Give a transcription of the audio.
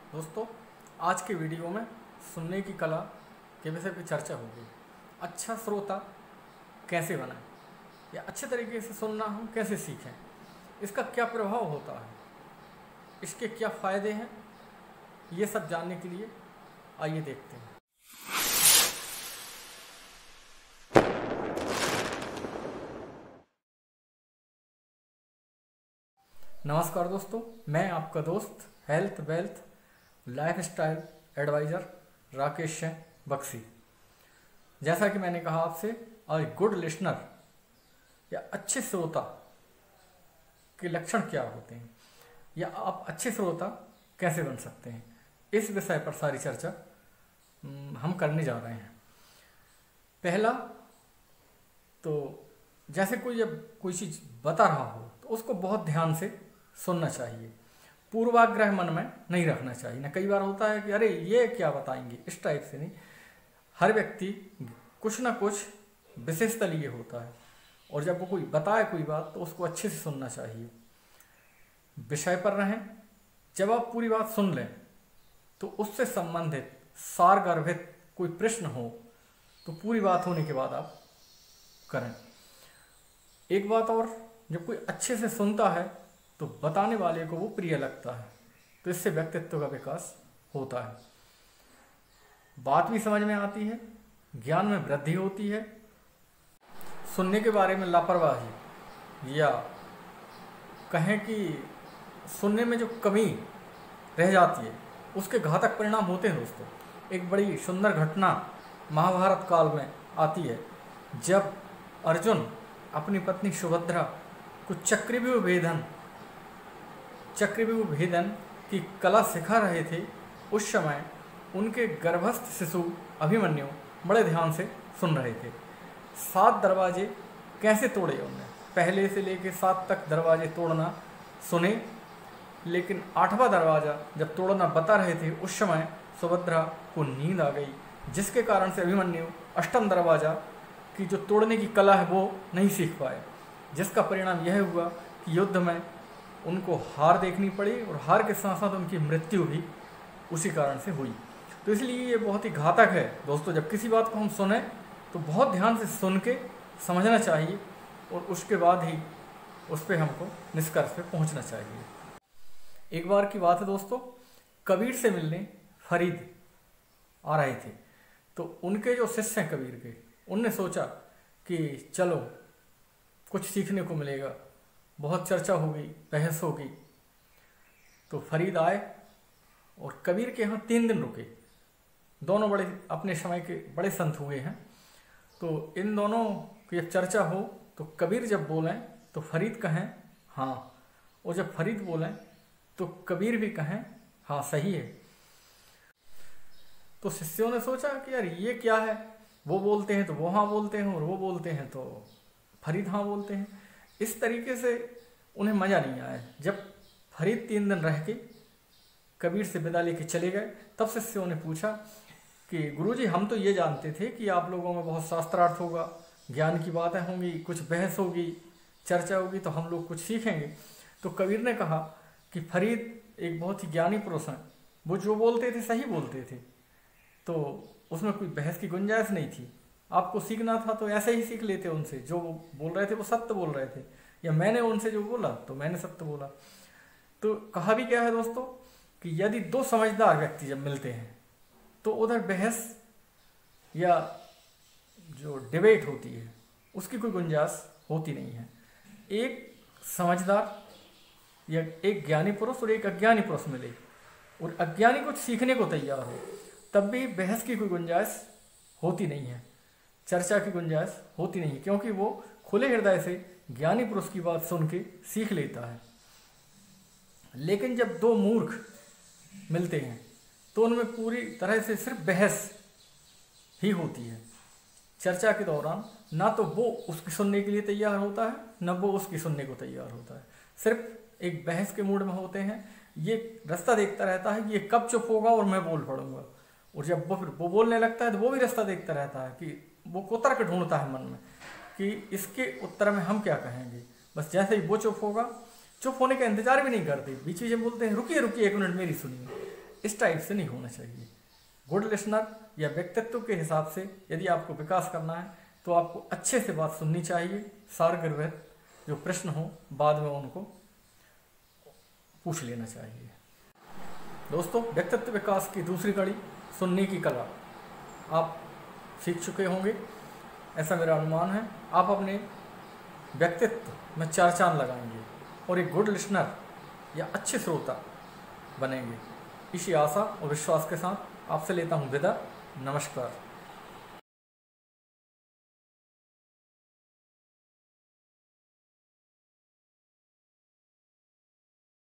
दोस्तों, आज के वीडियो में सुनने की कला के विषय पर चर्चा होगी। अच्छा श्रोता कैसे बनाएं या अच्छे तरीके से सुनना हम कैसे सीखें, इसका क्या प्रभाव होता है, इसके क्या फ़ायदे हैं, ये सब जानने के लिए आइए देखते हैं। नमस्कार दोस्तों, मैं आपका दोस्त health wealth lifestyle advisor Rakesh Singh Buxi. जैसा कि मैंने कहा आपसे, आज गुड लिसनर या अच्छे श्रोता के लक्षण क्या होते हैं या आप अच्छे श्रोता कैसे बन सकते हैं, इस विषय पर सारी चर्चा हम करने जा रहे हैं। पहला तो जैसे कोई जब कोई चीज़ बता रहा हो तो उसको बहुत ध्यान से सुनना चाहिए, पूर्वाग्रह मन में नहीं रखना चाहिए। ना कई बार होता है कि अरे ये क्या बताएंगे, इस टाइप से नहीं। हर व्यक्ति कुछ ना कुछ विशेषता लिए होता है और जब वो कोई बताए कोई बात तो उसको अच्छे से सुनना चाहिए, विषय पर रहें। जब आप पूरी बात सुन लें तो उससे संबंधित सारगर्भित कोई प्रश्न हो तो पूरी बात होने के बाद आप करें। एक बात और, जब कोई अच्छे से सुनता है तो बताने वाले को वो प्रिय लगता है, तो इससे व्यक्तित्व का विकास होता है, बात भी समझ में आती है, ज्ञान में वृद्धि होती है। सुनने के बारे में लापरवाही या कहें कि सुनने में जो कमी रह जाती है उसके घातक परिणाम होते हैं। दोस्तों, एक बड़ी सुंदर घटना महाभारत काल में आती है, जब अर्जुन अपनी पत्नी सुभद्रा को चक्रव्यूह भेदन की कला सिखा रहे थे। उस समय उनके गर्भस्थ शिशु अभिमन्यु बड़े ध्यान से सुन रहे थे। 7 दरवाजे कैसे तोड़े उन्होंने, पहले से लेकर 7 तक दरवाजे तोड़ना सुने, लेकिन 8वां दरवाज़ा जब तोड़ना बता रहे थे उस समय सुभद्रा को नींद आ गई, जिसके कारण से अभिमन्यु 8वां दरवाज़ा की जो तोड़ने की कला है वो नहीं सीख पाए, जिसका परिणाम यह हुआ कि युद्ध में उनको हार देखनी पड़ी और हार के साथ साथ उनकी मृत्यु भी उसी कारण से हुई। तो इसलिए ये बहुत ही घातक है दोस्तों, जब किसी बात को हम सुने तो बहुत ध्यान से सुन के समझना चाहिए और उसके बाद ही उस पर हमको निष्कर्ष पे पहुंचना चाहिए। एक बार की बात है दोस्तों, कबीर से मिलने फरीद आ रहे थे, तो उनके जो शिष्य हैं कबीर के, उनने सोचा कि चलो कुछ सीखने को मिलेगा, बहुत चर्चा होगी, बहस होगी। तो फरीद आए और कबीर के यहाँ 3 दिन रुके। दोनों बड़े अपने समय के बड़े संत हुए हैं, तो इन दोनों की जब चर्चा हो तो कबीर जब बोलें तो फरीद कहें हाँ, और जब फरीद बोलें तो कबीर भी कहें हाँ सही है। तो शिष्यों ने सोचा कि यार ये क्या है, वो बोलते हैं तो वो हाँ बोलते हैं और वो बोलते हैं तो फरीद हाँ बोलते हैं। इस तरीके से उन्हें मज़ा नहीं आया। जब फरीद 3 दिन रह के कबीर से विदा लेके चले गए, तब शिष्यों ने पूछा कि गुरुजी, हम तो ये जानते थे कि आप लोगों में बहुत शास्त्रार्थ होगा, ज्ञान की बातें होंगी, कुछ बहस होगी, चर्चा होगी, तो हम लोग कुछ सीखेंगे। तो कबीर ने कहा कि फरीद एक बहुत ही ज्ञानी पुरुष हैं, वो जो बोलते थे सही बोलते थे, तो उसमें कोई बहस की गुंजाइश नहीं थी। आपको सीखना था तो ऐसे ही सीख लेते उनसे, जो वो बोल रहे थे वो सत्य बोल रहे थे, या मैंने उनसे जो बोला तो मैंने सत्य बोला। तो कहा भी क्या है दोस्तों कि यदि 2 समझदार व्यक्ति जब मिलते हैं तो उधर बहस या जो डिबेट होती है उसकी कोई गुंजाइश होती नहीं है। एक समझदार या एक ज्ञानी पुरुष और एक अज्ञानी पुरुष मिले और अज्ञानी कुछ सीखने को तैयार हो, तब भी बहस की कोई गुंजाइश होती नहीं है, चर्चा की गुंजाइश होती नहीं, क्योंकि वो खुले हृदय से ज्ञानी पुरुष की बात सुन के सीख लेता है। लेकिन जब 2 मूर्ख मिलते हैं तो उनमें पूरी तरह से सिर्फ बहस ही होती है। चर्चा के दौरान ना तो वो उसकी सुनने के लिए तैयार होता है, ना वो उसकी सुनने को तैयार होता है, सिर्फ एक बहस के मूड में होते हैं। ये रास्ता देखता रहता है कि ये कब चुप होगा और मैं बोल पड़ूंगा, और जब वो बोलने लगता है तो वो भी रास्ता देखता रहता है कि वो तर्क ढूंढता है मन में कि इसके उत्तर में हम क्या कहेंगे। बस जैसे ही वो चुप होगा, चुप होने का इंतजार भी नहीं करते, बीच बीच में बोलते हैं रुकिए रुकिए 1 मिनट मेरी सुनिए, इस टाइप से नहीं होना चाहिए। गुड लिसनर या व्यक्तित्व के हिसाब से यदि आपको विकास करना है तो आपको अच्छे से बात सुननी चाहिए, सारगर्भित जो प्रश्न हो बाद में उनको पूछ लेना चाहिए। दोस्तों, व्यक्तित्व विकास की दूसरी कड़ी सुनने की कला आप सीख चुके होंगे, ऐसा मेरा अनुमान है। आप अपने व्यक्तित्व में 4 चांद लगाएंगे और एक गुड लिसनर या अच्छे श्रोता बनेंगे। इसी आशा और विश्वास के साथ आपसे लेता हूँ विदा। नमस्कार।